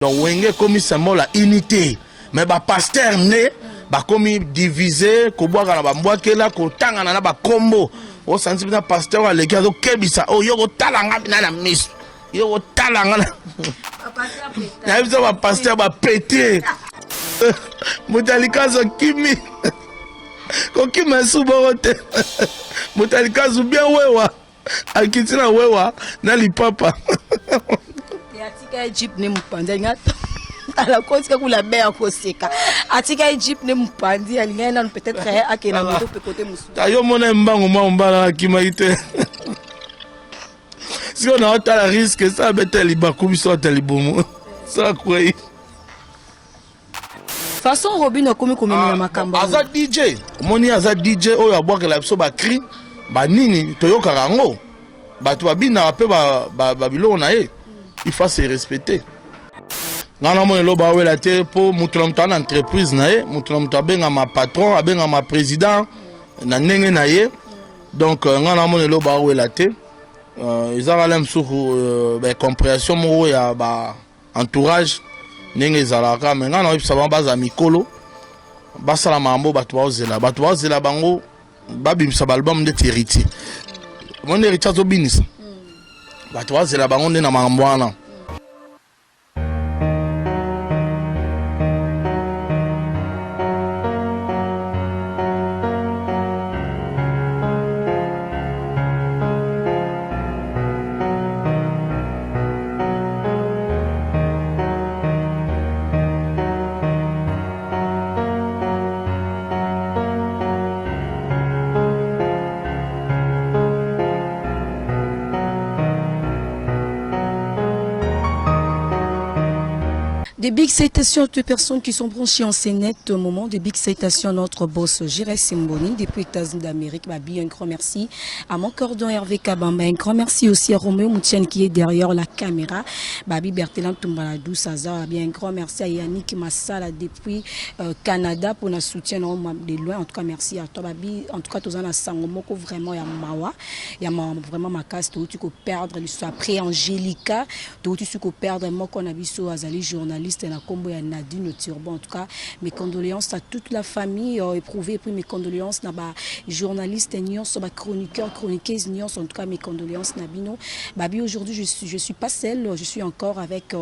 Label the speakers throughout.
Speaker 1: Donc wenge comme symbole la unité mais ba pasteur né ba comme divisé ko boaka na ba mbwakela ko tangana na ba kombo o santi na pasteur a leki azo kebisa o yo ko talanga na miss yo ko talanga na biso ba pasteur ba pété mutalika zo kimi ko kimi suborote mutalika zo bien wewa akitina wewa na lipapa
Speaker 2: atika Egypt ne mpandi ngata ala kotika kula bea koseka atika Egypt ne mpandi alingana peut-être akena moto pe côté musu
Speaker 1: tayo mona mbango mwa mbala kimaite si on a autant de risque ça beteli bakubi so teli bomo ça quoi
Speaker 2: façon Robin komi na makamba
Speaker 1: aza DJ moni aza DJ oyo abwakela biso ba cri ba nini toyoka rango bato babina pe ba biloko na ye il faut se respecter. Ngana mo lo ba wela te po mutulamta na entreprise na ye, mutulamta benga ma patron, abenga ma président na ndenge na ye. Donc ngana mo lo ba wela te. Ezala lem suku ba compréhension mo ya ba entourage ndenge ezalaka mais ngana yebisa ba baza mikolo. Basala mambo bato ba zela bango babimisa ba album de Héritier. Mon héritier zo binisa. Bato bazela bango nde na mambo wana.
Speaker 2: Des big salutations à toutes les personnes qui sont branchées en scénette au moment. Des big salutations à notre boss Jéré Simboni depuis les États-Unis d'Amérique. Babi, un grand merci à mon cordon Hervé Kabamba. Un grand merci aussi à Roméo Moutienne qui est derrière la caméra. Babi Bertelan Tumbaladou Saza. Bien, un grand merci à Yannick Massala depuis Canada pour notre soutien de loin. En tout cas, merci à toi, Babi. En tout cas, tous en a Sangomoko vraiment ya mawa. Ya vraiment ma casse. Tu peux perdre l'histoire. Après Angélica, tu peux perdre moi qu'on a vu sur Azali journaliste. Na combo ya Nadine Turbo. En tout cas, mes condoléances à toute la famille éprouvée, et puis mes condoléances na ba journaliste Nyon, ba chroniqueur, chroniqueuse Nyon, en tout cas mes condoléances Nabino. Babi, aujourd'hui je suis pas seule, je suis encore avec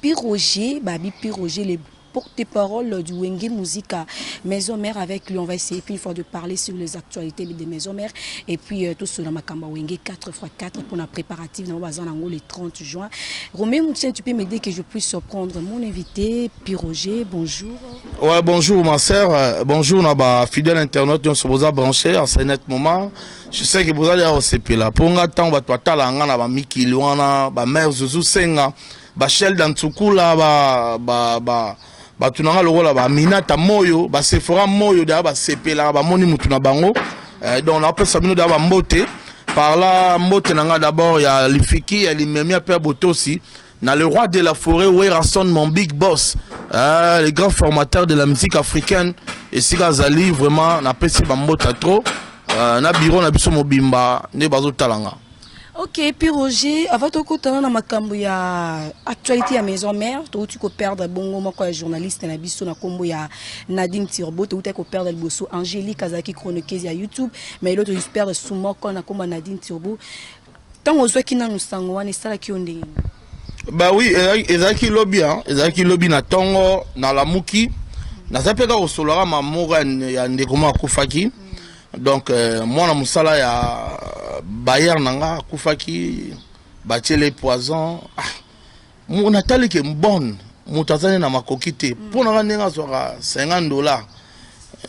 Speaker 2: Piroger, Babi Piroger, les porte-parole du Wenge Musica Maison Mère. Avec lui on va essayer puis une fois de parler sur les actualités des Maisons Mères et puis tout cela Makamba Wenge 4x4 pour la préparative dans le 30 juin. Romain Moutien, tu peux m'aider que je puisse surprendre mon invité Piroger. Bonjour.
Speaker 1: Ouais, bonjour ma sœur, bonjour na fidèle internaute on se posa branché en ce net moment. Je sais que vous allez au CP là pour un temps va toi talanga na ba Miki Luana ba mère Zuzu Senga ba Shell dans Tsukula ba tunanga lokola ba Minata Moyo ba Sephora Moyo da ba sepela ba moni mutuna bango donc on appelle ça bino da ba mbote par là mbote nanga d'abord ya Lifiki elle memia père Botosi na le roi de la forêt Werason mon big boss les grands formateurs de la musique africaine et Sigazali vraiment na pesi ba mbota trop na bureau na biso mobimba ne bazo talanga.
Speaker 2: Ok, puis Roger, avant de continuer dans ma cambo ya actualité à Maison Mère, tu peux perdre bongo moi quoi journaliste na biso na combo ya Nadine Turbo, tu peux perdre le bosso Angélique Kazaki chroniqueuse ya YouTube, mais l'autre tu perdre sous moi quand na combo Nadine Turbo. Tant on soit qui na nous sango wana sala ki onde.
Speaker 1: Bah oui, ezaki lobby na tongo na lamuki. Na zapeka ko solara mamoura ya ndekoma kufaki. Donc moi na musala ya Bayer nanga kufaki bachele poison mon atali ke mbonne mutazane na makokite pour na ndenga soka $50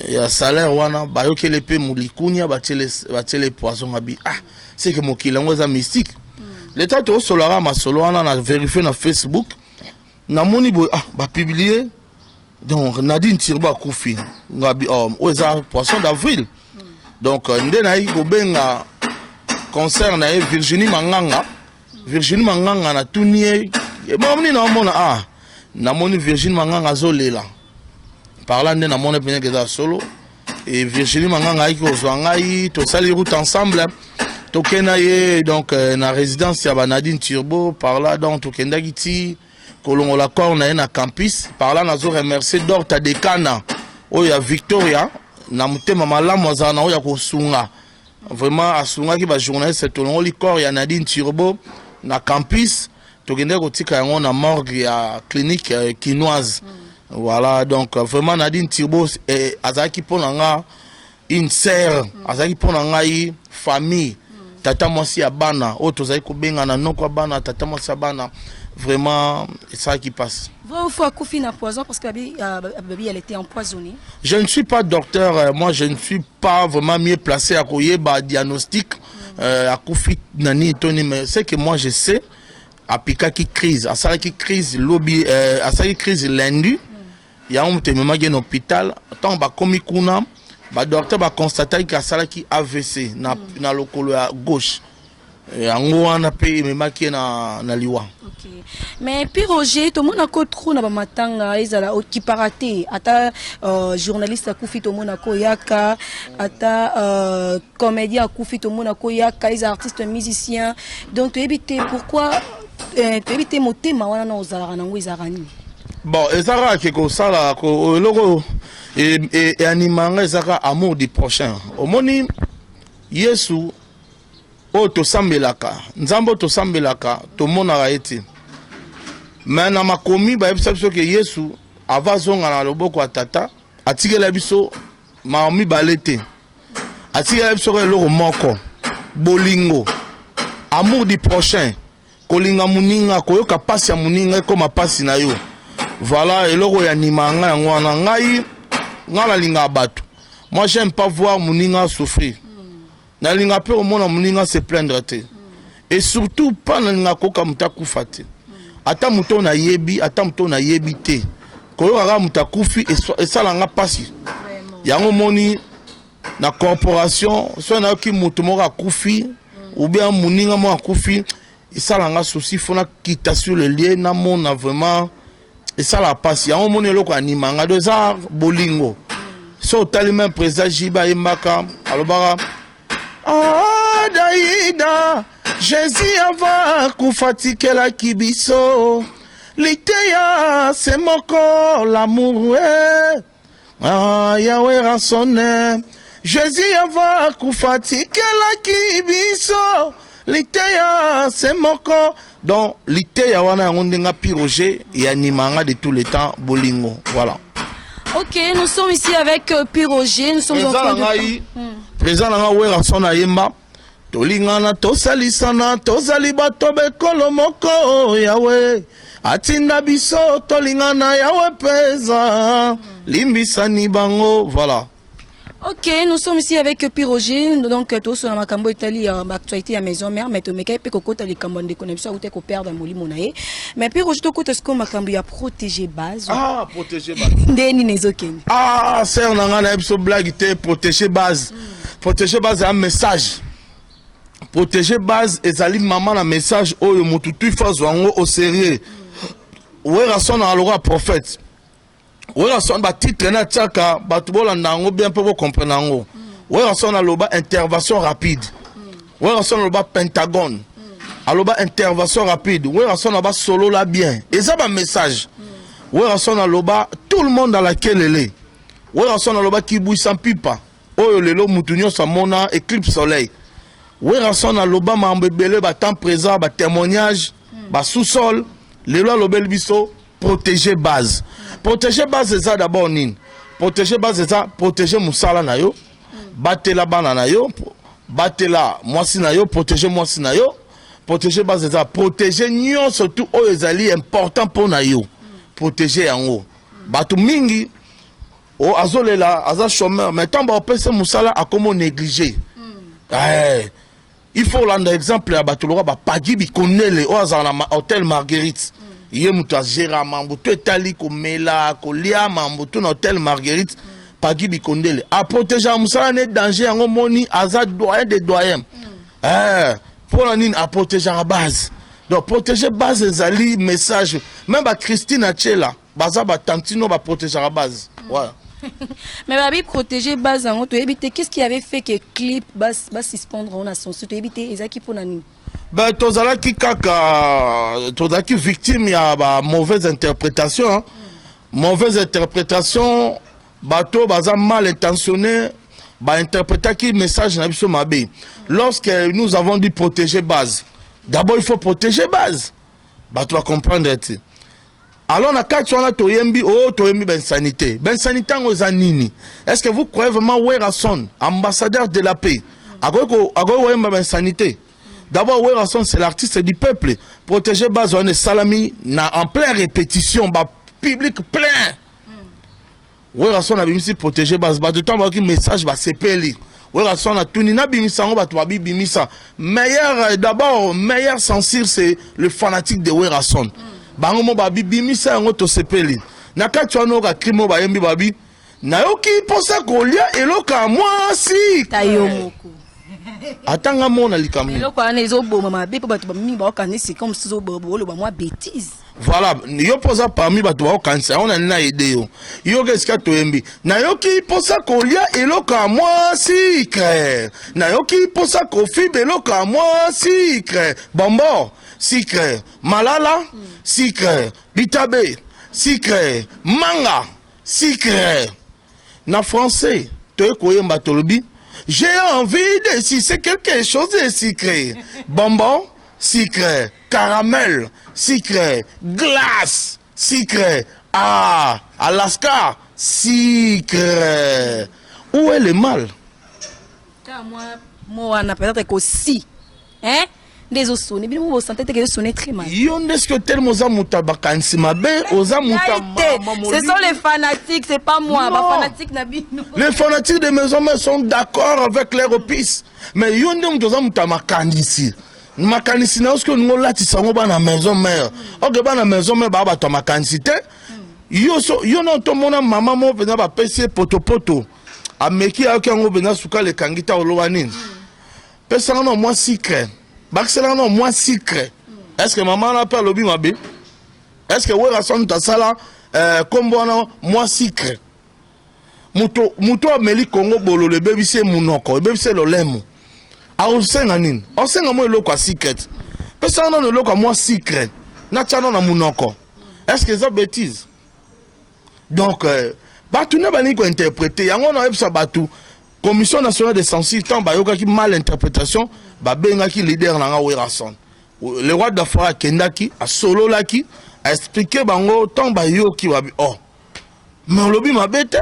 Speaker 1: ya salaire wana bayokele pe mulikunya bachele poison abi c'est que mokila ngoza mystique l'état to solara masolo wana na vérifier na Facebook na moni bo ba publier donc Nadine Turbo akufi ngabi oza poisson d'avril donc ndena yi benga concert na Virginie Manganga na tunie moni na mona na moni Virginie Manganga zolela par là ndena mona penya keza solo et Virginie Manganga ki ozwanga yi to sali route ensemble tokena ye donc na résidence ya Nadine Turbo par là donc tokenda giti kolongola corps na ye na campus. Par là nazo remercier Dorta Dekana oya Victoria na mutema malamu azana oya kosunga. Vraiment asunga ki ba journaliste tolongoli corps ya Nadine Turbo na campus. Tokende kotika yango na morgue ya clinique quinoise. Voilà, donc vraiment Nadine Turbo azaki ponanga une sœur, azaki ponanga yi famille. Tata mwasi ya bana, tozali kobenga na noko bana, tata mwasi ya bana. Vraiment, c'est ça qui passe.
Speaker 2: Vous faut couper na poison parce que Baby elle était empoisonnée.
Speaker 1: Je ne suis pas docteur, moi je ne suis pas vraiment mieux placé à koyeba diagnostic à Koufi nani toni, mais c'est que moi je sais à pika qui crise, à ça qui crise lobby, à ça qui crise lundi, il y a un témoin qui est en hôpital, tant ba komi kuna, ba docteur ba constater que ça qui AVC na lokolo à gauche. Yango wana pe memaki na liwa.
Speaker 2: OK. Mais puis Roger, tout le monde a trop na ba matanga ezala okiparaté ata journaliste akufi tout le monde ko yaka ata comédien akufi tout le monde ko yaka les artistes musiciens. Donc tu éviter pourquoi tu éviter motema wana na ozala na ngo ezarani.
Speaker 1: Bon, ezara ke ko sala ko logo et animanga ezara amour du prochain. Omoni Yesu to sambelaka nzambo to sambelaka to monaka ete mais na makomi ba yebisa biso ke Yesu avazonga na loboko ya tata atikela biso maomi balete atikela biso ko eloko moko bolingo amour du prochain kolinga muninga koyoka pasi ya muninga koma pasi na yo. Voilà eloko ya nimanga yango wana ngai ngala linga bato. Moi j'aime pas voir muninga souffrir. Na linga pe omona muninga se plaindre te. Et surtout pas na linga koka mutakufa te. Ata muto na yebi, ata muto na yebi te. Koyoka mutakufi et ça langa pasi. Yango moni na corporation so na ki muto moko akufi ou bien muninga mo akufi et ça langa souci fona quitter sur le lien na mona vraiment et ça la passe. Yango moni loko animanga de ça bolingo. So tellement présent jiba emaka alobara ah, Daïda, Jésus ava kufatikela kibiso. Liteya, c'est mon corps, l'amour. Ah, Yahweh rassonne. Jésus ava kufatikela kibiso. Liteya, c'est mon corps. Donc, Liteya wana ngondenga piroger et animanga de tous les temps bolingo. Voilà.
Speaker 2: OK, nous sommes ici avec Piroger, nous sommes en train de...
Speaker 1: Président nanga wera sona yemba tolingana tosalisana tozali bato bekolo moko yawe atinda biso tolingana yawe peza limbisani bango. Voilà.
Speaker 2: OK, nous sommes ici avec Piroger, donc tout sur la makambo Italie actualité à maison mère mais to meka pe kokota li kambo de connexion ou te ko perdre moli monaye mais Piroger to kota sko makambo ya protéger base.
Speaker 1: Ah, protéger base.
Speaker 2: Ndeni nezokeni.
Speaker 1: Ah, c'est nanga na biso blague te protéger base. Protéger base un message. Protéger base ezali maman na message oyo mututu fazwango au sérieux. Wera sona alora prophète. Wera sona ba titre na tchaka batubola nango bien peu comprendre nango. Wera sona loba intervention rapide. Wera sona loba pentagone. Aloba intervention rapide. Wera sona ba solo la bien. Et ça ba message. Wera sona loba tout le monde dans laquelle elle est. Wera sona loba ki bouille sans pipa. Oyo lelo mutunyo sa mona éclipse soleil. Wera sona loba mambebele ba temps présent ba témoignage ba sous-sol lelo lobel biso protéger base. Protéger base ça d'abord nin. Protéger base ça protéger musala na yo. Batela bana na yo, batela mwasi na yo, protéger mwasi na yo. Protéger base ça protéger nyon surtout oyo ezali important pour na yo. Protéger yango. Batu mingi o azolela aza chômeur mais tant ba pese musala a comment négliger. Il faut rendre exemple à batulora ba pagi bi konele o azana hôtel Marguerite. Yé muta gera mambuto etali ko mela ko lia mambuto na hôtel Marguerite pagi bi konele. A protéger musala ne danger yango moni aza doyen de doyen. Pour la nine à protéger la base. Donc protéger base ezali message même ba Christine Achela baza ba tantino ba protéger la base. Voilà.
Speaker 2: Mais babi protéger base en to éviter qu'est-ce qui avait fait que clip bas suspendre on a son to éviter ezaki pour nani.
Speaker 1: Ben, tozalaki kaka, tozalaki victime ya ba mauvaise interprétation. Hein. Mauvaise interprétation, bateau baza mal intentionné, ba interprétaki message na biso mabe. Lorsque nous avons dit protéger base, d'abord il faut protéger base. Bateau va comprendre. Alors na kati wana toyembi ben sanité. Ben sanité ngoza nini? Est-ce que vous croyez vraiment Werason, ambassadeur de la paix? Agogo ben sanité. D'abord, Werason, c'est l'artiste du peuple. Protéger Bazouane Salami en pleine répétition, public plein. Werason a bimisi protéger Bazouane. De temps, il message va s'épeler. Werason a tout nina bimisa, on va tout bimisa. Meilleur, d'abord, meilleur censure, c'est le fanatique de Werason. Bangomo babi bimisa, on va s'épeler. Naka tu as no crime ba yembi babi. Nayoki posa kolia eloka moi si.
Speaker 2: Tayomoko.
Speaker 1: Atanga mona likamni. Voilà, yo posa parmi bato ba kansa on a na idée yo. Yo keska toyembi. Na yoki posa kolia eloka moi sikre. Na yoki posa kofi beloka moi sikre. Bombo sikre. Malala sikre. Bitabe sikre. Manga sikre. Na français, to koyemba tolobi. J'ai envie de si c'est quelque chose de sucré. Bonbon, sucré. Caramel, sucré. Glace, sucré. Ah, Alaska, sucré. Où est le mal?
Speaker 2: Moi, on a peut-être aussi. Hein? Des os sonnés, bien vous sentez que sonner très mal.
Speaker 1: Est-ce que tel moza muta bakansi mabe, oza muta
Speaker 2: ce sont les fanatiques, c'est pas moi. Les fanatiques n'habitent.
Speaker 1: Les fanatiques de maison mère sont d'accord avec leur épices. Mais yonde muta muta makandisi. Makandisi na osko ngo lati sango ba na maison mère. Ok ba na maison mère ba ba to makandisi te. Yo no to mona mama mo vena ba pesi poto. Ameki akango vena suka le kangita olowani. Pesa no moi secret. Baxela non moi secret. Est-ce que maman n'a pas lobby ma bé? Est-ce que Werason ta sala comme moi secret? Muto ameli Congo bolo le bébé c'est munoko, le bébé c'est lolemo. A osenga nini? Osenga mo eloko a secret. Pesa non eloko moi secret. Na tchano na munoko. Est-ce que c'est bêtise? Donc batu ne bani ko interpréter yango na ebsa batu. Commission nationale de censure tant bayoka qui mal interprétation ba benga ki leader na Werason. Le roi d'Afrique Kendaki a solo laki a expliqué bango tant bayoki ba oh. Mais lobi mabete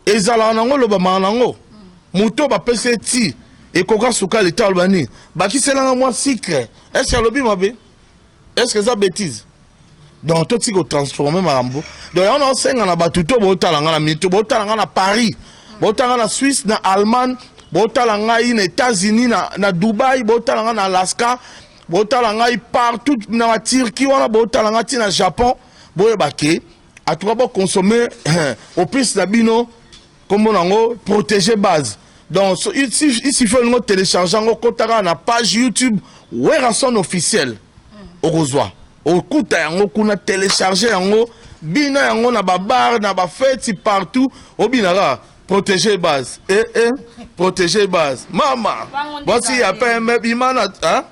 Speaker 1: ezala nango loba manango. Muto ba peseti et koka suka l'état albani. Ba ki selanga moi secret. Est-ce que lobi mabe? Est-ce que ça bêtise? Donc tout si ko transformer marambo. Donc on a senga na batuto botalanga na mito botalanga na Paris. Botanga na Suisse, na Allemagne, botalanga na États-Unis, na Dubaï, botalanga na Alaska, botalanga partout na Turquie, wana botalanga na Japon, boye bake, à tout d'abord consommer au plus d'abino, comme on protéger base. Donc il suffit de télécharger na page YouTube Werason officiel. Au revoir. Au coup yango kuna télécharger yango, bino yango na ba bar, na ba fête partout, au binara. Protéger base. Protéger base. Maman. Voici ya pa mbimana, hein?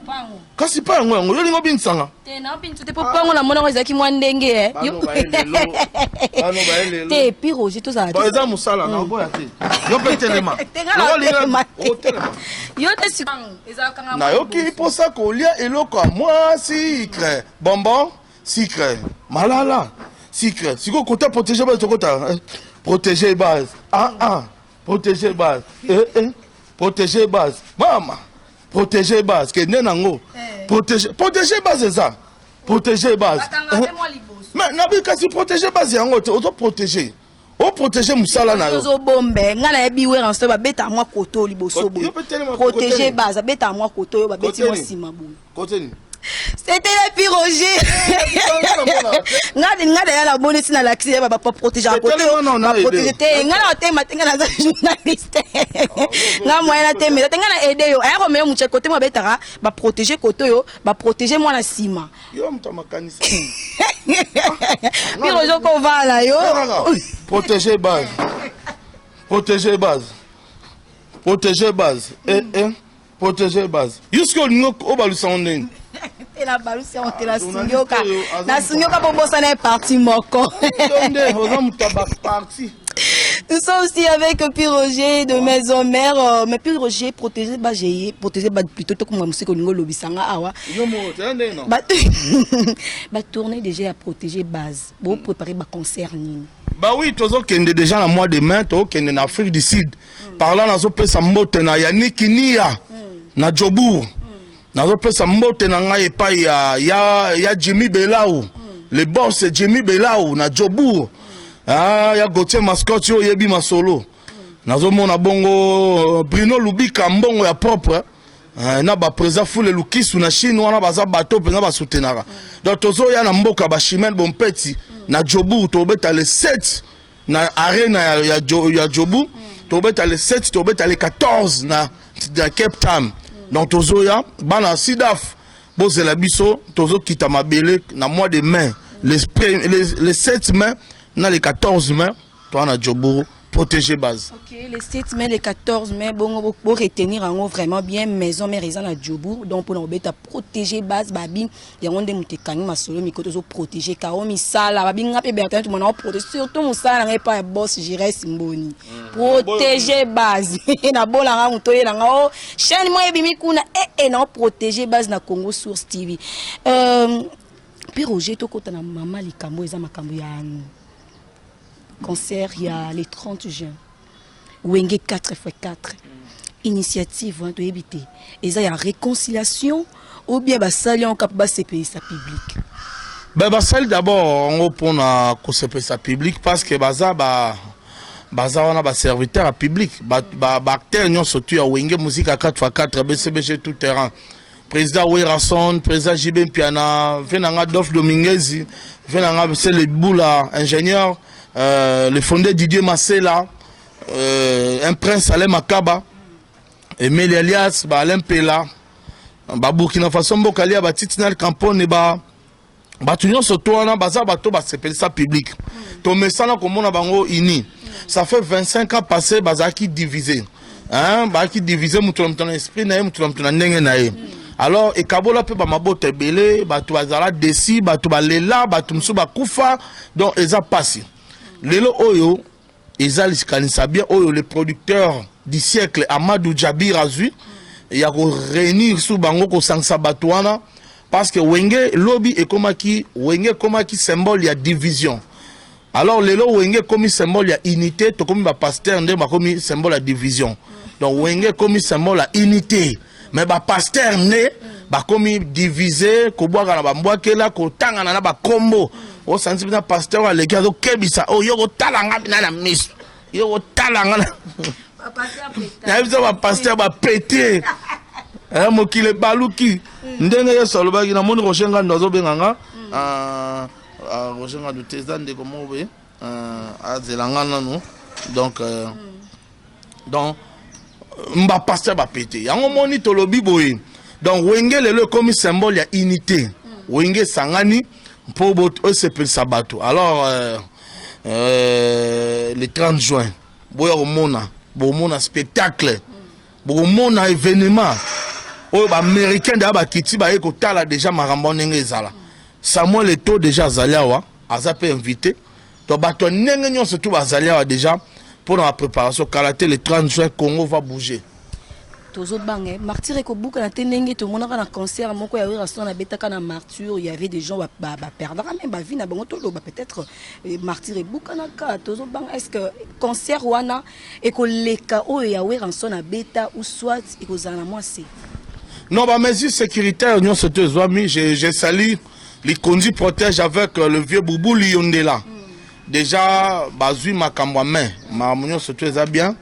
Speaker 1: Kasi pa ngo ngo yolingo binsanga.
Speaker 2: Te na bintu te popango na mona ezaki mwa ndenge eh.
Speaker 1: Yo ba elelo.
Speaker 2: Te piro je to za.
Speaker 1: Ba eza musala na boya te. Yo petelema.
Speaker 2: Yo te si ezaka nga.
Speaker 1: Na yo ki posa kolia eloko moi secret. Bonbon secret. Malala secret. Siko kota protéger base kota. Protéger base. Protéger base. Protéger base. Maman. Protéger base. Que nenango. Protéger base c'est ça. Protéger base. Mais nabi kasi protéger base yango te auto protéger. O protéger musala na yo.
Speaker 2: Zo bombe ngala ebi Werason ba beta moi koto liboso bo. Protéger base beta moi koto yo ba beti moi sima bo.
Speaker 1: Continue.
Speaker 2: C'était le piroger. Ngade ya la bonne si na l'accès ba protéger à côté. Protéger te ngala te matenga na journaliste. Nga moyen te mais tenga na aider yo. Ay ko me mu côté moi betara ba protéger côté yo, ba protéger moi na sima.
Speaker 1: Yo mta makanisa.
Speaker 2: Piroger ko va là yo.
Speaker 1: Protéger base. Protéger base. Protéger base. protéger base. Jusqu'au niveau au balusandé.
Speaker 2: Et la balusi on te la sunyoka. La sunyoka pour bosser n'est parti moko. Nous sommes aussi avec Pierre Roger de Maison Mère. Mais Pierre Roger protégé plutôt comme musique au niveau lobisanga awa. Bah tourner déjà à protéger base. Pour préparer ba concert ni.
Speaker 1: Bah oui, tous autres qui sont déjà dans le mois de mai, qui sont en Afrique du Sud. Par là, nous avons fait mbote na Yannick Nia, na Djobour. Nous avons fait mbote na nga epa ya Jimmy Belaou. Le boss c'est Jimmy Belaou na Djobour. Ah, ya Gauthier Mascotte yo yebi masolo. Nous avons mon bongo Bruno Lubika mbongo ya propre. Na ba président fou le Lukis na Chine wana baza bateau pena ba soutenara. Donc tozo ya na mboka ba Chimel Bompeti na Djobour to beta le 7 na arena ya Djobour to beta le 7 to beta le 14 na Cape Town. Donc tozo ya bana sidaf bozela biso tozo kita mabele na mois de mai les 7 mai na les 14 mai to na Djobour protéger base.
Speaker 2: Ok, les 7 mai, les 14 mai, bon, pour retenir en haut vraiment bien Maison Mère Eza na Djobour. Donc pour nous protéger base, babi, il y a un des moutekani masolo, mais côté protéger Kaomi Sala, babi ngape Bertin, tout le monde protéger surtout Moussala n'est pas un boss, j'irai Simboni. Protéger base. Na bola nga mutoye na nga o chaîne moi ebimi kuna non protéger base na Congo Source TV. Puis Roger to kota na mama likambo eza makambo ya concert, il y a les 30 juin. Wenge 4x4. Initiative de éviter. Et ça, il y a réconciliation ou bien sali en cap CPI sa public.
Speaker 1: Ben sali d'abord on pour na CPI sa public parce que baza on a serviteur à public. Acteur non surtout à Wenge musique à 4x4 BCBG tout terrain. Président Werasson, président Jibin Piana, venanga Dof Dominguez, venanga c'est le boula ingénieur. Le fondé Didier Massela, un prince Alem Akaba, Emile Elias, Alain Pela, Burkina Faso, Bokalia, Titinal Campone, Batunion Sotoana, Baza Bato, s'appelle ça public. Ton message comme on a bango ini. Ça fait 25 ans passé, Bazaki divisé. Hein, Bazaki divisé, moutoulom ton esprit, moutoulom ton nenge. Alors, et Kabola peut mabote belé, Batou Azala Desi, Batou Balela, Batou Msuba Koufa, donc ils ont passé. Lelo Oyo, Ezal Kanisabia Oyo, le producteur du siècle, Amadou Djabir Azui, il y a réunir sous Bango ko Sangsa Batouana, parce que Wenge, lobby et Komaki, Wenge Komaki symbole, il y a division. Alors, Lelo Wenge comme symbole, il y a unité, to comme pasteur, comme symbole, il y a division. Donc, Wenge comme symbole, il y a unité. Mais pasteur, comme divisé, ko boire na bambouakela, ko tanga na ba combo. O santi bina pasteur wa leki azo kebisa o yoko talanga bina na miso yoko talanga na pasteur ba pasteur ba pété mokile baluki ndenge ye solo ba na moni rochenga ndozo benganga rochenga de tezande comme obe azelanga nanu donc mba pasteur ba pété yango moni tolobi boye donc wenge lelo comme symbole ya unité wenge sangani pour se sabato. Alors, le 30 juin, il y a un spectacle, il y a un événement. Les Américains ont déjà Samuel Eto'o déjà Zaliawa, a pu inviter. Donc, il y a surtout déjà pour la préparation. Le 30 juin, Congo va bouger.
Speaker 2: Tozo bangé martyr et kobuka na tenenge to monaka na concert moko ya Werasson na betaka na martyr il y avait des gens perdre même ba vie na bango to peut-être martyr et buka na ka tozo bang est-ce que concert wana et ko leka o ya Werasson na beta ou soit et ko zana moi c'est
Speaker 1: non ba mesures sécuritaires union surtout zoami j'ai sali les conduits protège avec le vieux Boubou Liondela déjà bazui makamwa main ma union surtout ça bien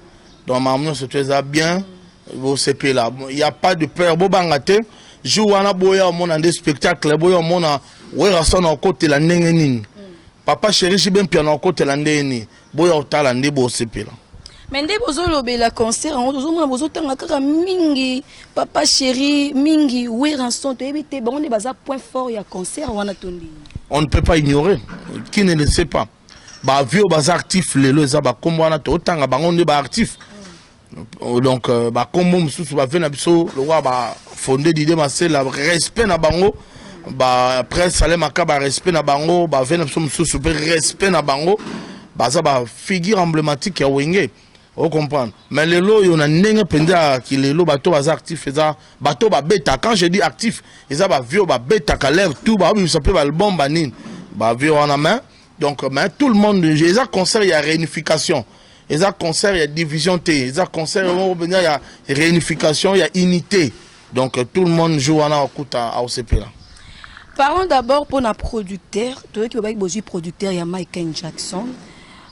Speaker 1: donc ma union surtout ça bien. Il n'y a pas de peur. Bobangate, jouana boya mon des spectacles, boya mon Werasson au côté la nengenin. Papa chéri si bien piano au côté la neni. Boya au talande bo sepela.
Speaker 2: Mende bozo lobe la concert en bozo mona bozo tanga kaka mingi papa chéri mingi Werasson to ebite bon ne baza point fort ya concert wana tondi.
Speaker 1: On ne peut pas ignorer. Qui ne le sait pas. Ba vieux bas actif les za ba kombo wana to tanga bango ne ba actif. Donc ba kombo mususu ba vena biso le roi ba fondé d'idée c'est la respect na bango ba presse Salem Aka ba respect na bango ba vena biso mususu respect na bango ba ça ba figure emblématique ya Wenge. Vous comprenez? Mais les lots, il y a un penda qui les lots bateau bas actif, bateau bas bêta. Quand je dis actif, ils ont vieux bas bêta, l'air tout bas, ils s'appellent bas le bon banin, bas vieux en la main. Donc, mais tout le monde, ils ont concert, il y a réunification. Ils ont concert, il y a division T. Ils ont concert, il y a réunification, il y a unité. Donc, tout le monde joue en écoute à OCP là.
Speaker 2: Parlons d'abord pour nos producteurs. Tu vois qu'il y a des producteurs, il y a Michael Jackson.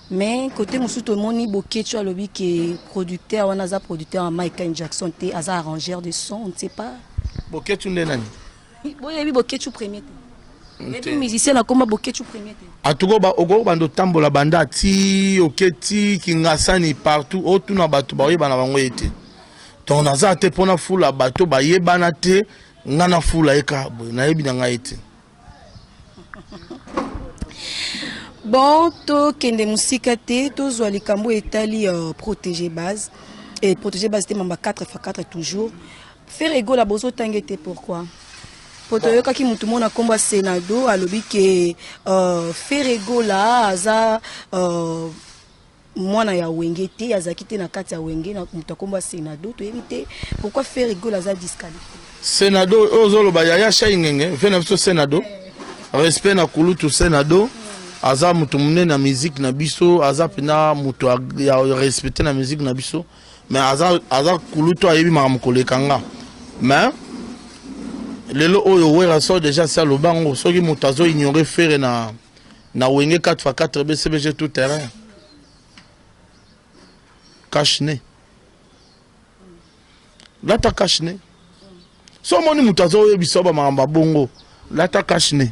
Speaker 2: Mais côté Moussou Tomoni Boké, tu as le qui est producteur, on a un producteur à Michael Jackson, tu as un arrangeur de son, on ne sait pas.
Speaker 1: Boké, tu n'es nani?
Speaker 2: Oui, il y a Boké, tu premier. Et puis musicien, comment Boké, tu premier.
Speaker 1: En tout cas, au bando tambola banda ti, oketi, kingasani partout, autour na bateau, ba yeba na bango été. Donc on a ça te pona fou la bateau, ba yeba na te, ngana fou la eka, na yebi na nga été.
Speaker 2: Bon, to kende musika te, to zo likambo etali protéger base. Et protéger base, c'était mamba 4x4 toujours. Faire ego la bozo tangete, pourquoi? Pour te yoka ki mutu mona komba Senado, alobi ke faire ego la, aza mwana ya Wenge te, aza kite na kati ya Wenge, na mutu komba Senado, to éviter. Pourquoi faire ego la za disqualifié? Senado,
Speaker 1: ozolo ba yaya shaingenge, vena biso Senado. Respect na kulutu Senado. Aza mutu mune na musique na biso, aza pena mutu ya respecter na musique na biso, mais aza kulutu ayebi makamukole kanga. Mais lelo oyo wera so déjà ça le bango, soki mutu azo ignorer faire na Wenge 4x4 BCBG tout terrain. Cache-nez. Là ta cache-nez. So moni mutu azo yebiso ba makamba bongo, là ta cache-nez.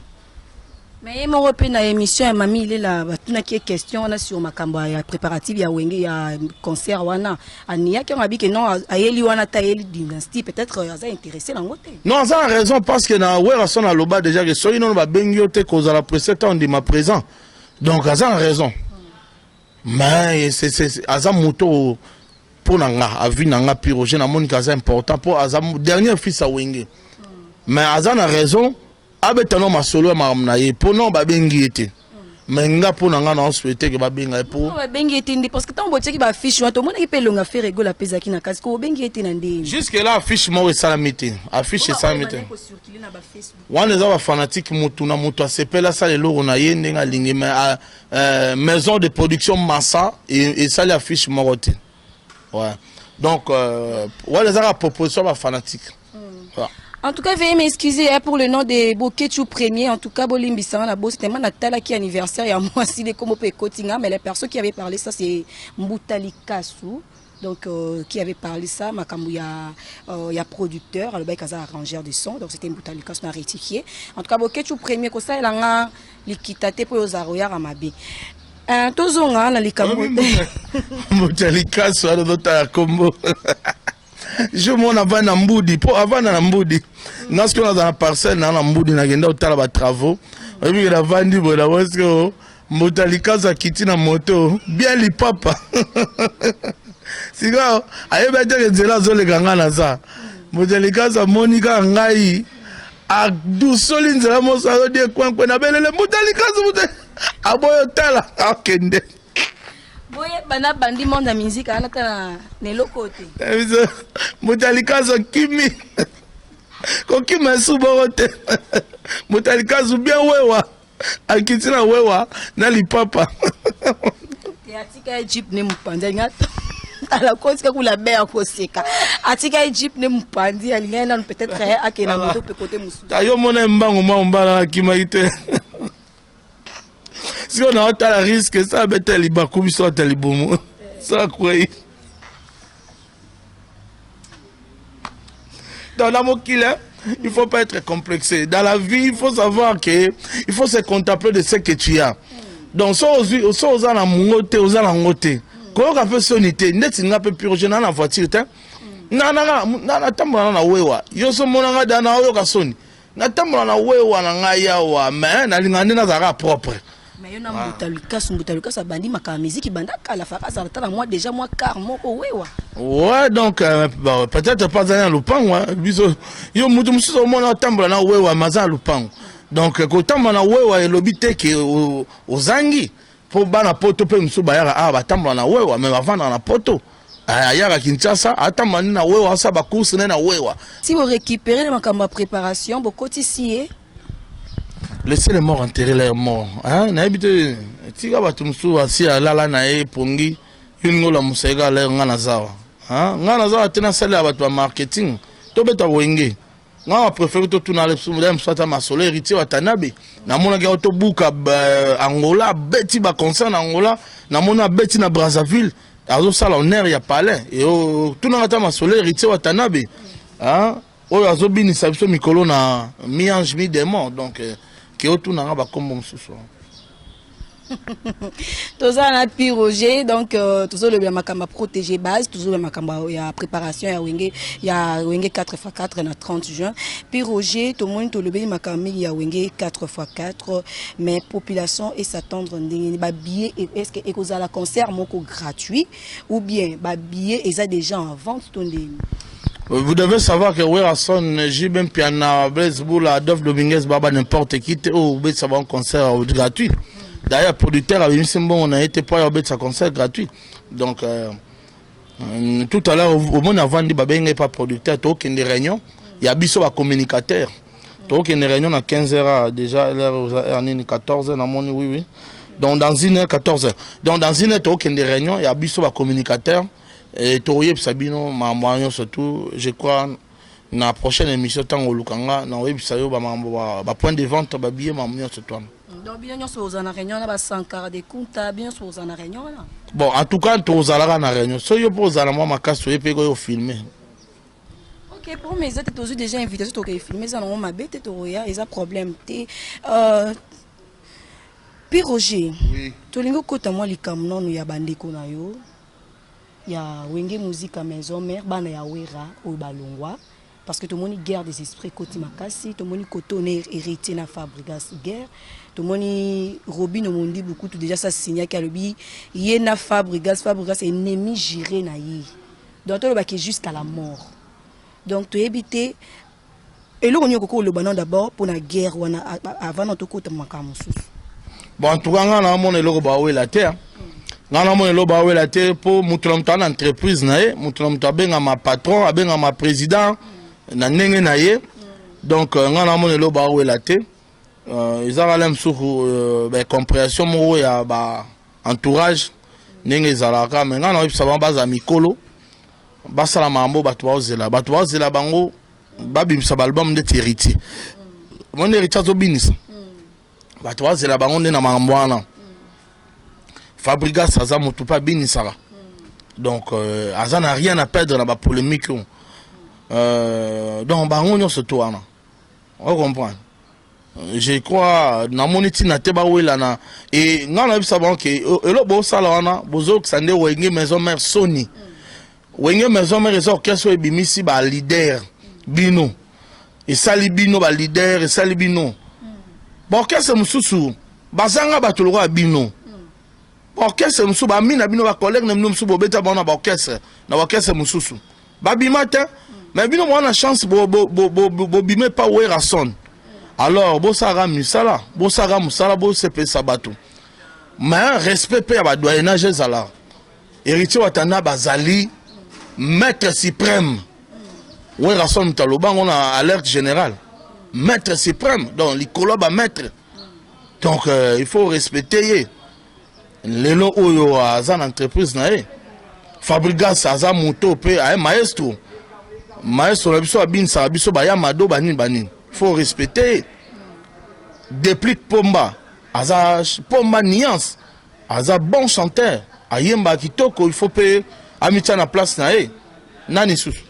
Speaker 2: Mais mon repère na émission mami il est là tuna qui question on a sur makamba ya préparatif ya Wenge ya concert wana ania qui on a dit que non ayeli wana ta yeli dynastie peut-être ça intéressé la ngote.
Speaker 1: Non ça a raison parce que na wera son aloba déjà que so ino ba bengiote cause à la précédente de ma présent. Donc ça a raison. Mais c'est aza moto pour nanga avi nanga pyrogen na moni kaza important pour aza dernier fils à Wenge. Mais aza a raison. Abetano masolo ma ye pour non ba bengi été mais nga pour nga na souhaiter que ba benga pour
Speaker 2: ba bengi été parce que tant botie ki ba fiche to mona ki pe longa faire rigolo pesa ki na kasi ko bengi été na ndé
Speaker 1: jusque là affiche mo salamité affiche salamité wana za ba fanatique mutu na mutu asepela ça le loro na ye ndenga lingi mais maison de production Massa et ça l'affiche morote ouais donc wala za proposition ba fanatique voilà.
Speaker 2: En tout cas, veuillez m'excuser pour le nom de Bokechu Premier. En tout cas, Bolimbissana, la bosse, c'était Manatala qui anniversaire. Il y a moi aussi des Komo Pekotinga, mais les personnes qui avaient parlé ça, c'est Mboutali Kassou. Donc, qui avait parlé ça, Makamou, il y a producteur, le bec a arrangeur de son, donc c'était Mboutali Kassou, on a rectifié. En tout cas, Bokechu Premier, comme ça, il a l'équité pour les Aroya Ramabé. Tozonga, la Likambo.
Speaker 1: Mboutali Kassou, alors, notre combo. Je m'en avais na mboudi pour avant na mboudi parce que dans la parcelle na mboudi na genda otala ba travaux et puis la vandi bola parce que Motalika za kiti na moto bien li papa siga ayeba te nzela zo le ganga na za Motalika za Monica ngai a du soli nzela mo sa de kwankwe na belele Motalika zo aboyo tala akende.
Speaker 2: Boye bana bandi monde la musique ana ta nelo côté.
Speaker 1: Motalika zo kimi. Ko kimi suborote. Motalika zo bien wewa. Akitina wewa na lipapa.
Speaker 2: Atika Egypt ne mpanda ngata. Ala kotika kula bea koseka. Atika Egypt ne mpandi alingana peut-être akena moto pe côté musu.
Speaker 1: Tayo mona mbango mbala kimaite. Si on a autant de risque, ça va être les bakoumi soit les boumou. Ça quoi? Dans la mokile, il faut pas être complexé. Dans la vie, il faut savoir que il faut se contempler de ce que tu as. Donc, ça aux en monté, aux en monté. Quand on a fait sonité, net il n'a pas pu rejoindre la voiture. Na tambola na wewa. Yo so monanga dana oyo ka soni. Na tambola na wewa na ngaya wa mais na lingane na zara propre.
Speaker 2: Mais il y a un Lucas bandi ma musique banda kala faka ça tala moi déjà moi car moko wewa.
Speaker 1: Ouais donc peut-être pas dans lupango hein biso yo mutu mususu o mona tambula na wewa maza lupango. Donc ko tamba na wewa elobi te ke ozangi po bana poto pe musu bayara ba tambula na wewa mais bavanda na poto. Ayaka Kinshasa atamba na wewa sa ba course na wewa.
Speaker 2: Si vous récupérez le makamba préparation beaucoup ici.
Speaker 1: Laissez les morts enterrer leurs morts. Hein? N'habite. Tika batumsu asi alala na e pongi. Yungo la musega le ngana zawa. Hein? Ngana zawa tena sale abatu marketing. To beta wenge. Nga préfère to tuna le sumudem swata masole héritier watanabe. Na mona ga to buka Angola beti ba concert na Angola. Na mona beti na Brazzaville. Azo sala honneur ya palais. Et tuna ngata masole héritier watanabe. Hein? Oyo azo bini sabiso mikolo na mi ange mi démon donc qui autour n'a pas comme ce soir.
Speaker 2: Tout ça on a pu Roger donc tout ça le bien makamba protéger base tout ça le makamba il y a préparation il y a wenge 4x4 na 30 juin puis Roger tout le monde tout le bien makamba il y a wenge 4x4 mais population et s'attendre ndenge ba billet est-ce que ekoza la concert moko gratuit ou bien ba billet et ça déjà en vente ton
Speaker 1: Vous devez savoir que Werrason, Jibem Piana, Blaise Boula, Adolphe Dominguez, Baba, n'importe qui, ou Bête ça va un concert gratuit. D'ailleurs, producteur avait mis bon, on a été pour Bête ça concert gratuit. Donc, tout à l'heure, au moins avant dit Baba n'est pas producteur, tu as aucune réunion, il y a biso à communicateur. Tu as aucune réunion à 15h déjà, l'heure 14h, oui. Donc, dans une heure, 14h. Donc, dans une heure, tu as aucune réunion, il y a biso à communicateur. Et Toriye Sabino m'a moyen surtout je crois na prochaine émission tango lukanga na web sayo ba point de vente ba billet m'a moyen surtout.
Speaker 2: Donc bien sûr aux en réunion là ba 100 de compta bien sûr aux en réunion là.
Speaker 1: Bon en tout cas tous ala na réunion so yo pour ala moi makaso et puis go filmer.
Speaker 2: OK pour mes autres tous déjà invités to filmer ça non ma bête to ya ils a problème té puis Roger. Oui. Tolingo kota moi likamno no ya bandeko na yo. Ya wenge musique à maison mère bana ya wera au balongwa parce que tout le monde guerre des esprits côté makasi tout le monde cotonner héritier na Fabrigas guerre tout le monde Robin on dit beaucoup tout déjà ça signé qu'à lebi yena Fabrigas est ennemi géré na yi donc tout le baké jusqu'à la mort donc tu éviter et là on y a le banan d'abord pour la guerre wana avant notre côté makamusu
Speaker 1: bon en tout cas on a mon eloko ba la terre ngana mo lo ba wela te po mutulamta na entreprise na ye mutulamta benga ma patron abenga ma président na ndenge na ye donc ngana mo lo ba wela te ezala lem suku ba compréhension mo ya ba entourage ndenge ezalaka mais ngana oyebisa bango baza mikolo basala mambo bato bazela bango babimisa balbum ndeti héritier monde héritier azobinisa bato bazela bango nde na mambo wana Fabrigas aza motu pa bini sara. Donc aza n'a rien à perdre dans la polémique. Donc bango nyo surtout ana. On comprend. Je crois na moniti na teba wela na et ngana bisa bango ke elo bo sala wana bozo ksande wenge maison mère Sony. Wenge maison mère eso keso ebimisi ba leader bino. Et sali bino ba leader et sali bino. Bon kese mususu bazanga batulwa bino. Orchestre musu ba mina bino ba collègue na musu bo beta bona ba orchestre na orchestre mususu ba bimata mais bino mo na chance bo bime pa Werrason alors bo sara musala bo sepe sabato mais respect pe ba doyenage zala héritier watana bazali maître suprême Werrason taloba on a alerte générale maître suprême donc likolo ba maître donc il faut respecter lelo oyo aza na entreprise na ye Fabrigas aza moto pe ay maestro na biso abinisa biso baya mado banini faut respecter depuis Pomba aza Pomba nuance aza bon chanteur ayemba kitoko il faut pe amitia na place na ye nani susu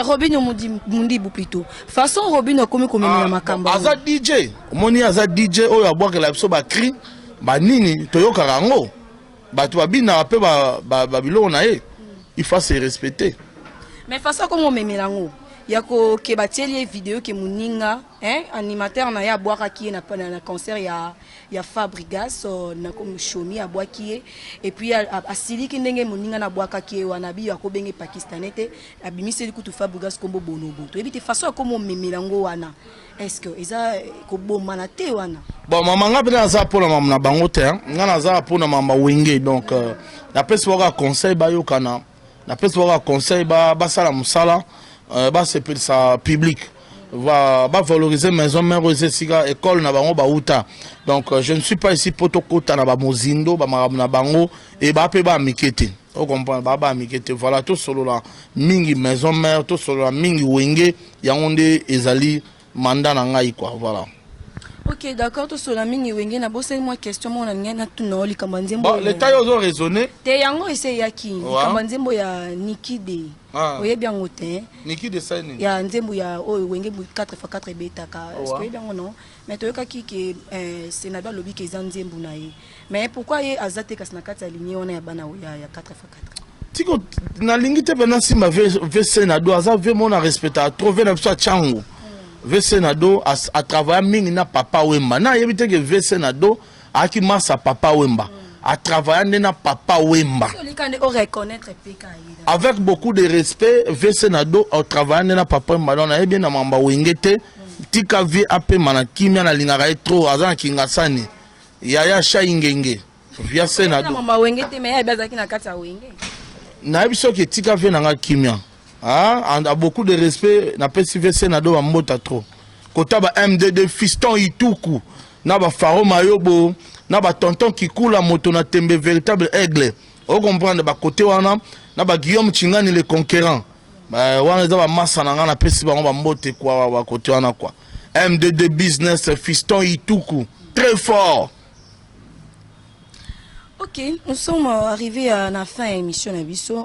Speaker 2: Robin Mundibu plutôt façon Robin comme na makamba
Speaker 1: aza DJ moni aza DJ oyo abwakela biso ba cri banini toyoka rango bato babina pe ba biloko na ye il faut se respecter
Speaker 2: mais façon comme memelango yako ke batieli vidéo ke muninga hein animateur na ya boaka qui na concert ya Fabrigas na comme Shomi a boaki et puis asili ki ndenge moninga na boaka ki wana bi ya ko benge pakistanais te abimiseli kutu Fabrigas kombo bonobo to ebite façon comme memelango wana est-ce que eza ko bomana te wana
Speaker 1: bon mama nga pena za pona mama na bango te nga na za pona mama wenge donc na pesi waka conseil ba yokana na pesi waka conseil ba sala musala ba se sa public va valoriser maison mère sika école na bango ba uta donc je ne suis pas ici pour to kota na ba mozindo ba na bango et ba pe ba mikete on comprend ba mikete voilà tout solo la mingi maison mère tout solo la mingi wenge yangonde ezali mandat na ngai quoi voilà.
Speaker 2: Ok, d'accord, tout cela mingi wenge na bosse moi question mon na tuno likambanzembo.
Speaker 1: Bon, l'état ils ont raisonné.
Speaker 2: Te yango ese yaki likambanzembo ya Nikide. Oye bien ngote.
Speaker 1: Nikide ça ni.
Speaker 2: Ya nzembo ya o wenge 4x4 beta ka. Est-ce que bien non? Mais to yoka ki ke sénateur lobby ke nzembo na ye. Mais pourquoi ye azate ka snakati aligné on ya bana ya 4x4?
Speaker 1: Tiko na lingite bena simba ve sénateur aza ve mon respecta trouver na soit chango. VC Nado a travaillé mingi na papa Wemba. Na yebite que VC Nado a qui massa papa Wemba. A travaillé na papa Wemba. Avec beaucoup de respect, VC Nado a travaillé na papa Wemba. Donc na bien na mamba wengete. Tika vi ape mana kimia na lingara trop azan kingasani. Yaya sha ingenge. Via Senado.
Speaker 2: Na mamba wengete mais yabaza ki na kata wenge.
Speaker 1: Na biso ke tika vi na kimia. Ah, on a beaucoup de respect na PCV Senado wa mbota trop. Kota ba MDD fiston ituku na ba Faro Mayobo na ba tonton Kikula moto na tembe véritable aigle. On comprend ba côté wana na ba Guillaume Chingani le conquérant. Ba wana za ba massa na ngana pesi ba mbote kwa wa côté wana kwa. MDD business fiston ituku très fort.
Speaker 2: Ok, nous sommes arrivés à la fin de l'émission.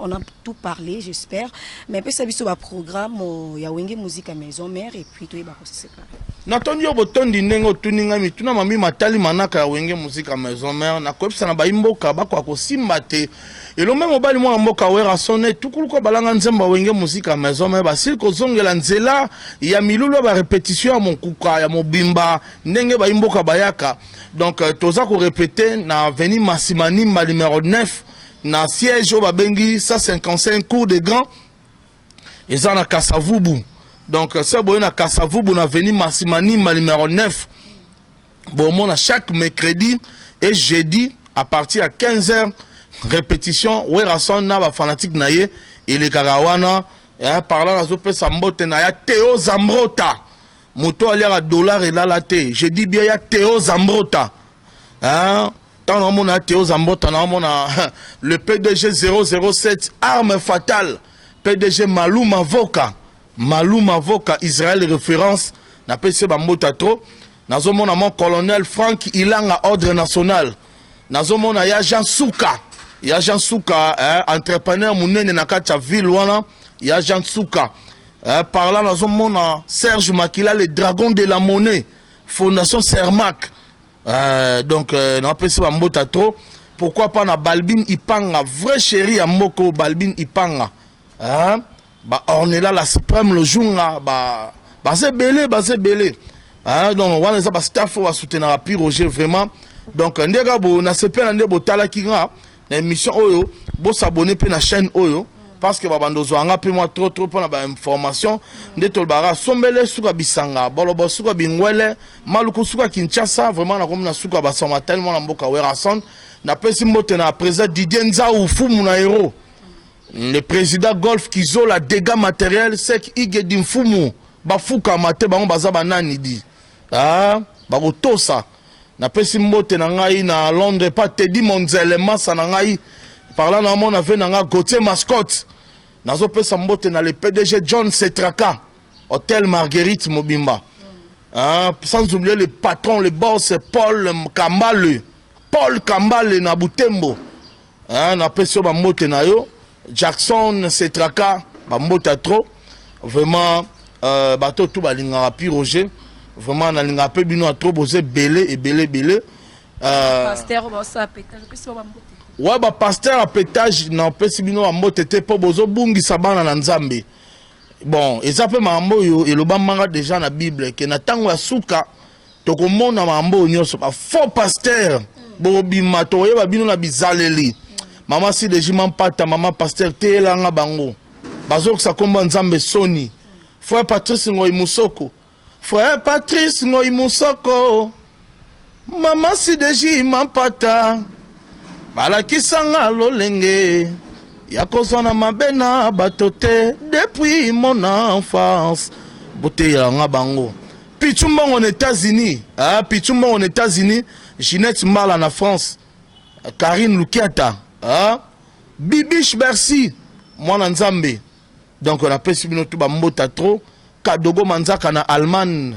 Speaker 2: On a tout parlé, j'espère. Mais puis ça va programme, il y a Wenge Musique à Maison Mère et puis tout est séparé.
Speaker 1: Natondi yo botondi nengo tuninga mituna mami matali manaka Wenge Musique à Maison Mère na koepsa na baimboka bakwa ko simbate elombe mobali mwa mboka wera sonne tukuluko balanga nzemba Wenge Musique à Maison Mère basil ko zongela nzela ya milulu ba répétition ya monkuka ya mobimba ndenge baimboka bayaka donc toza ko répéter na avenue Massimanimba numéro 9 na siège au babengi 155 cours de grand ezana Kasavubu. Donc, c'est bon, na Kasavubu, na venu Massimanimba numéro 9. Bon, on a chaque mercredi et jeudi, à partir à 15h, répétition, où est na fanatique naye, et les Karawana, par là, la zope sambote na Théo Zambrota. Moto aliara à dollar et là la té. Je dis bien, il y a Théo Zambrota. Hein? Tant on a Théo Zambrota, on a le PDG 007, arme fatale. PDG Malou Mavoka. Malou Mavoka, Israël référence, n'a pas essayé de trop. Nazo mona mon colonel Frank Ilanga, ordre national. Nazo mona ya Jean Souka. Ya Jean Souka, entrepreneur mounene na kacha ville wana. Ya Jean Souka. Par là, nazo mona Serge Makila, le dragon de la monnaie. Fondation Sermac. Donc, n'a pas essayé de trop. Pourquoi pas na Balbin Ipanga, vrai chéri à Moko Balbin Ipanga. Bah on est là la suprême le jour là bah c'est belé hein donc on est ça staff va soutenir Pi Roger vraiment donc ndega bo na sepe na ndebo tala kinga na émission oyo bo s'abonner pe na chaîne oyo parce que babando zoanga pe moi trop pour na information ndeto bara sombele suka bisanga bolobo suka bingwele maluku suka Kinshasa vraiment na comme na suka ba soma tellement na mboka werason na pesi mbote na président Didier Nzau fumu na héros. Le président Golf Kizo la dégâts matériels c'est qu'il Dimfumu bafuka mate bango bazaba nani di ah bagotosa na pesi mbote na ngai na Londres pas Teddy Monzele masa na ngai par là na mon avait na Gauthier Mascotte nazo pesa mbote na le PDG John Setraka Hôtel Marguerite Mobimba ah sans oublier le patron le boss Paul Kambale na Butembo ah na pesi ba mbote na yo Jackson Setraka bambota trop vraiment bateau tout balinga Pi Roger vraiment na linga pe bino trop bosé belé
Speaker 2: pasteur bossa pétage que c'est bambote
Speaker 1: ouais ba pasteur à pétage na pesi bino bambote te po bozo bungi sabana na Nzambe bon eza pe mambo yo eloba manga déjà na Bible ke na tango ya suka tokomona mambo nyonso ba faux pasteur bobima toyeba bino na bizaleli mama si de jimampata mama pasteur telanga bango bazokisa komba nzambe soni frère Patrice Ngoi Musoko frère Patrice Ngoi Musoko mama si de jimampata balakisanga lolenge ya kozana mabena batote depuis mon enfance bote yanga bango Pichumba en États-Unis Pichumba en États-Unis Ginette Mbala en France Karine Lukiata Bibiche Bercy moi en Zambie donc on appelle Sibino Tuba Mbota trop Kadogo Manzaka na Allemagne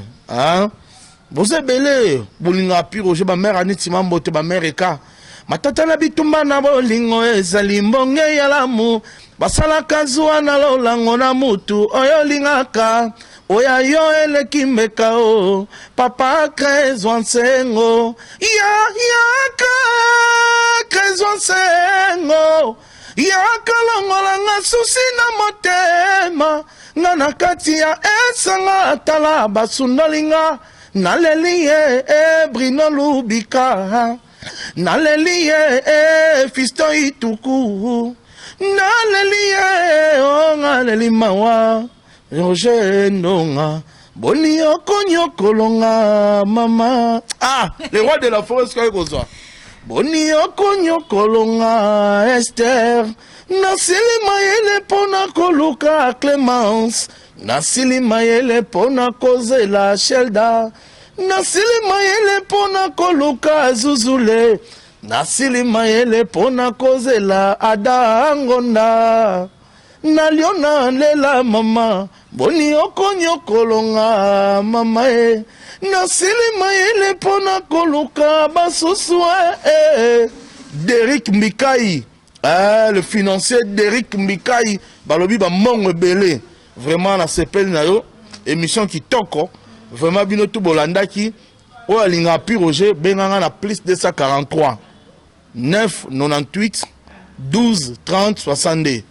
Speaker 1: vous êtes belé bolinga piro je ba mère aniti mambote ba mère eka matata na bitumba na bolingo ezali mbonge ya lamu basala kazwa na lolango na mutu oyo lingaka oya yo eleki meka o papa krezwa nsengo yaka krezwa nsengo yaka longola nga susi na motema nga na kati ya esanga tala basundolinga naleliye Brino Lubika naleliye Fiston Ituku naleliye ongaleli mawa Roger Nonga boni okonyokolonga mama le roi de la forêt ce que boni okonyokolonga Esther nasili mayele pona koluka Clémence nasili mayele pona kozela Shelda nasili mayele pona koluka Zuzule nasili mayele pona kozela Adangonda naliona lela mama boni okonyokolonga mama nasili mayele pona koluka basusu Derrick Mbikai le financier Derrick Mbikai balobi ba mongo belé vraiment na sepel na yo émission qui toko vraiment bino tout bolandaki o alinga pi Roger benganga na plus 243 9 98 12 30 62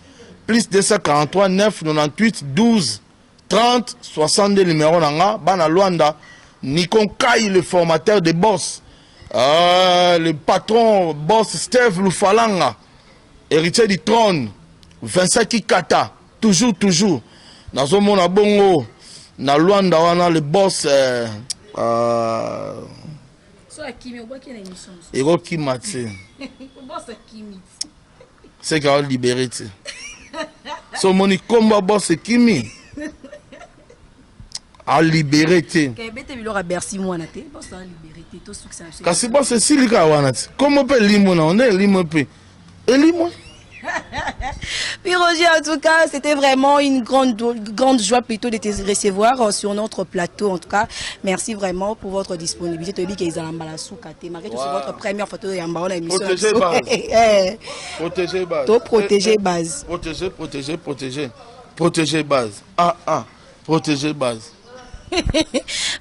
Speaker 1: plus 243 9 98 12 30 62 numéro nanga bana Luanda Nikon Kai le formateur de boss le patron boss Steve Lufalanga héritier du trône Vincent Kikata toujours nazomona bongo na Luanda wana le boss Ego Kimati c'est qu'il a libéré so moni combat boss Kimi a libéré kasi boss silika wana comment peut limona on est limo pe elimo.
Speaker 2: Puis Roger, en tout cas, c'était vraiment une grande joie plutôt de te recevoir sur notre plateau. En tout cas, merci vraiment pour votre disponibilité. Malgré que c'est votre première photo de Yamba, on a émission.
Speaker 1: Protéger base. Protéger base.
Speaker 2: Protéger base.
Speaker 1: Protéger base. Protéger base.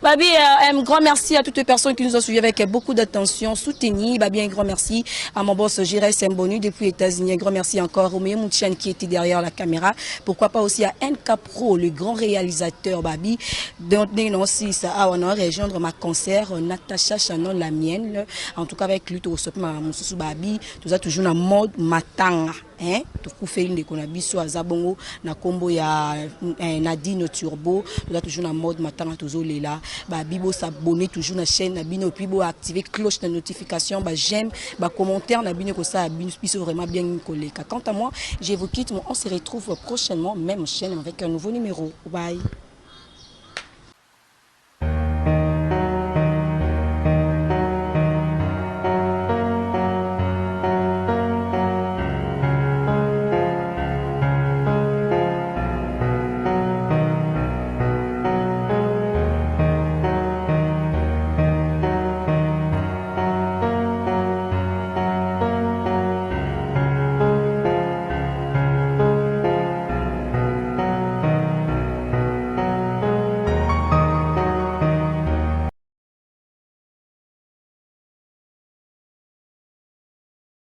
Speaker 2: Babi, un grand merci à toutes les personnes qui nous ont suivis avec beaucoup d'attention, soutenues. Babi, un grand merci à mon boss Jirès Mbonu depuis les États-Unis. Un grand merci encore à Roméo Moutchan qui était derrière la caméra. Pourquoi pas aussi à NK Pro, le grand réalisateur Babi. Donc, aussi, ça a rejoindre ma concert Natacha Chanon, la mienne. En tout cas, avec lui, tout ma Moussou Babi, tout ça toujours en mode matanga. Tu fait une déconabiso à Zabongo, na combo ya Nadine Turbo, tu as toujours en mode matanga toujours là. Bah bibo s'abonner toujours na chaîne na bino puis bo activer cloche de notification, bah j'aime, bah commentaire na bino que ça bino vraiment bien collé. Quant à moi, je vous quitte, on se retrouve prochainement même chaîne avec un nouveau numéro. Bye.